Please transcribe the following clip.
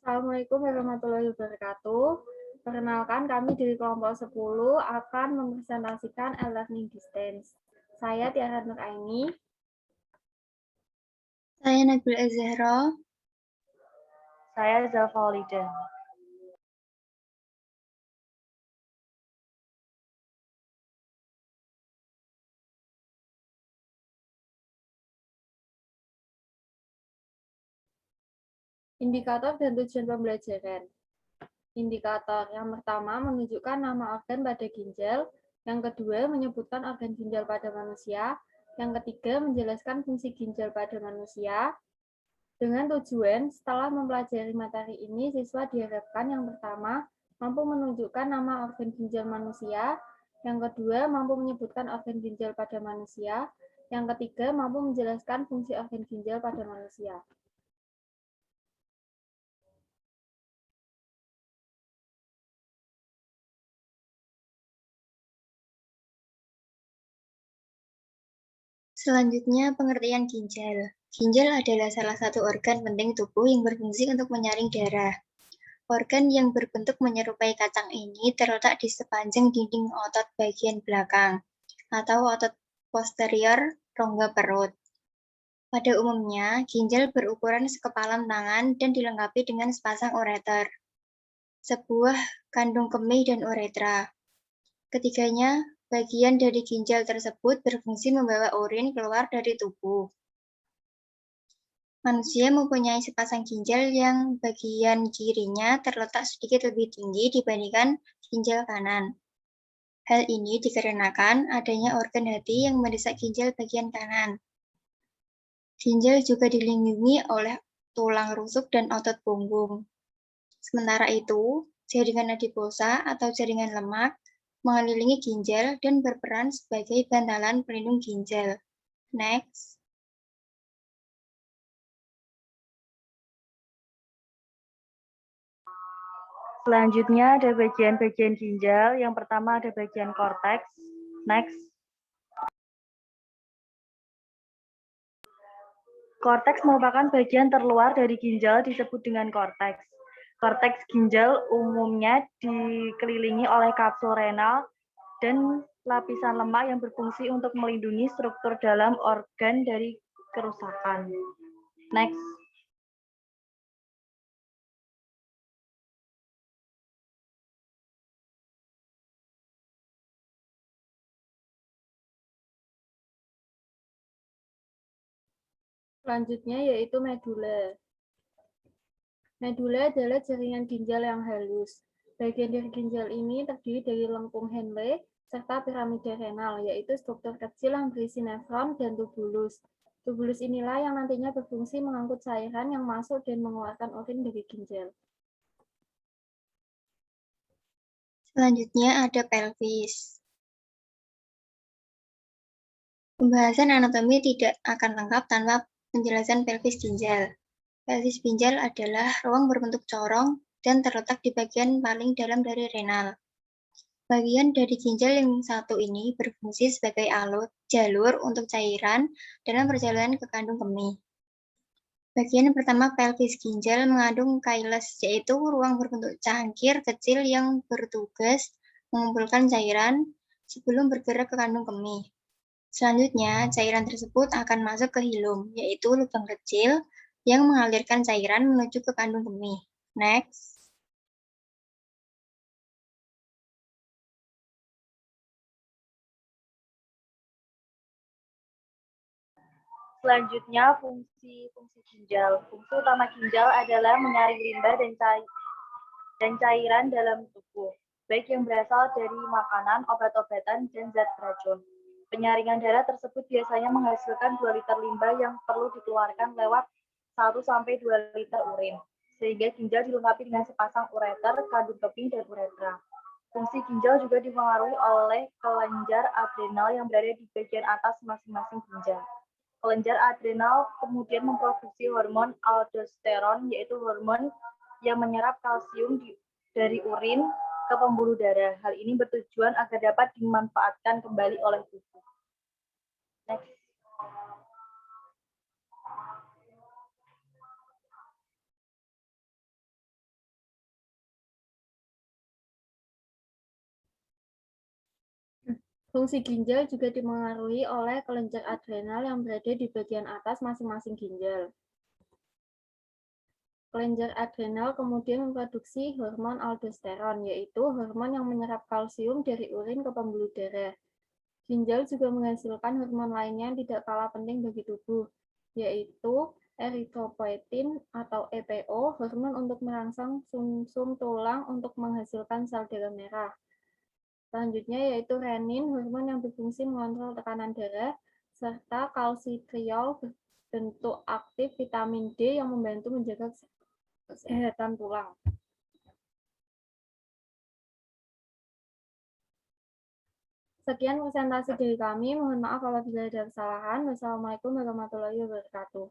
Assalamualaikum warahmatullahi wabarakatuh. Perkenalkan, kami dari kelompok 10 akan mempresentasikan e-learning distance. Saya Tiara Nuraini. Saya Nabil Azhara. Saya Zalfa Walida. Indikator dan tujuan pembelajaran. Indikator yang pertama menunjukkan nama organ pada ginjal, yang kedua menyebutkan organ ginjal pada manusia, yang ketiga menjelaskan fungsi ginjal pada manusia. Dengan tujuan, setelah mempelajari materi ini, siswa diharapkan yang pertama mampu menunjukkan nama organ ginjal manusia, yang kedua mampu menyebutkan organ ginjal pada manusia, yang ketiga mampu menjelaskan fungsi organ ginjal pada manusia. Selanjutnya, pengertian ginjal. Ginjal adalah salah satu organ penting tubuh yang berfungsi untuk menyaring darah. Organ yang berbentuk menyerupai kacang ini terletak di sepanjang dinding otot bagian belakang atau otot posterior rongga perut. Pada umumnya, ginjal berukuran sekepalan tangan dan dilengkapi dengan sepasang ureter, sebuah kandung kemih dan uretra. Ketiganya, bagian dari ginjal tersebut berfungsi membawa urin keluar dari tubuh. Manusia mempunyai sepasang ginjal yang bagian kirinya terletak sedikit lebih tinggi dibandingkan ginjal kanan. Hal ini dikarenakan adanya organ hati yang mendesak ginjal bagian kanan. Ginjal juga dilindungi oleh tulang rusuk dan otot punggung. Sementara itu, jaringan adiposa atau jaringan lemak mengelilingi ginjal dan berperan sebagai bantalan pelindung ginjal. Next. Selanjutnya ada bagian-bagian ginjal. Yang pertama ada bagian korteks. Next. Korteks merupakan bagian terluar dari ginjal disebut dengan korteks. Korteks ginjal umumnya dikelilingi oleh kapsul renal dan lapisan lemak yang berfungsi untuk melindungi struktur dalam organ dari kerusakan. Next. Selanjutnya yaitu medula. Medula adalah jaringan ginjal yang halus. Bagian dari ginjal ini terdiri dari lengkung Henle serta piramida renal, yaitu struktur kecil yang berisi nefron dan tubulus. Tubulus inilah yang nantinya berfungsi mengangkut cairan yang masuk dan mengeluarkan urin dari ginjal. Selanjutnya ada pelvis. Pembahasan anatomi tidak akan lengkap tanpa penjelasan pelvis ginjal. Pelvis ginjal adalah ruang berbentuk corong dan terletak di bagian paling dalam dari renal. Bagian dari ginjal yang satu ini berfungsi sebagai jalur untuk cairan dalam perjalanan ke kandung kemih. Bagian pertama pelvis ginjal mengandung kailes, yaitu ruang berbentuk cangkir kecil yang bertugas mengumpulkan cairan sebelum bergerak ke kandung kemih. Selanjutnya, cairan tersebut akan masuk ke hilum, yaitu lubang kecil yang mengalirkan cairan menuju ke kandung kemih. Next. Selanjutnya, fungsi ginjal. Fungsi utama ginjal adalah menyaring limbah dan cairan dalam tubuh, baik yang berasal dari makanan, obat-obatan, dan zat beracun. Penyaringan darah tersebut biasanya menghasilkan 2 liter limbah yang perlu dikeluarkan lewat 1-2 liter urin, sehingga ginjal dilengkapi dengan sepasang ureter, kandung kemih, dan uretra. Fungsi ginjal juga dipengaruhi oleh kelenjar adrenal yang berada di bagian atas masing-masing ginjal. Kelenjar adrenal kemudian memproduksi hormon aldosteron, yaitu hormon yang menyerap kalsium dari urin ke pembuluh darah. Hal ini bertujuan agar dapat dimanfaatkan kembali oleh tubuh. Next. Fungsi ginjal juga dipengaruhi oleh kelenjar adrenal yang berada di bagian atas masing-masing ginjal. Kelenjar adrenal kemudian memproduksi hormon aldosteron, yaitu hormon yang menyerap kalsium dari urin ke pembuluh darah. Ginjal juga menghasilkan hormon lainnya yang tidak kalah penting bagi tubuh, yaitu eritropoietin atau EPO, hormon untuk merangsang sumsum tulang untuk menghasilkan sel darah merah. Selanjutnya yaitu renin, hormon yang berfungsi mengontrol tekanan darah, serta kalsitriol berbentuk aktif vitamin D yang membantu menjaga kesehatan tulang. Sekian presentasi dari kami. Mohon maaf apabila ada kesalahan. Wassalamualaikum warahmatullahi wabarakatuh.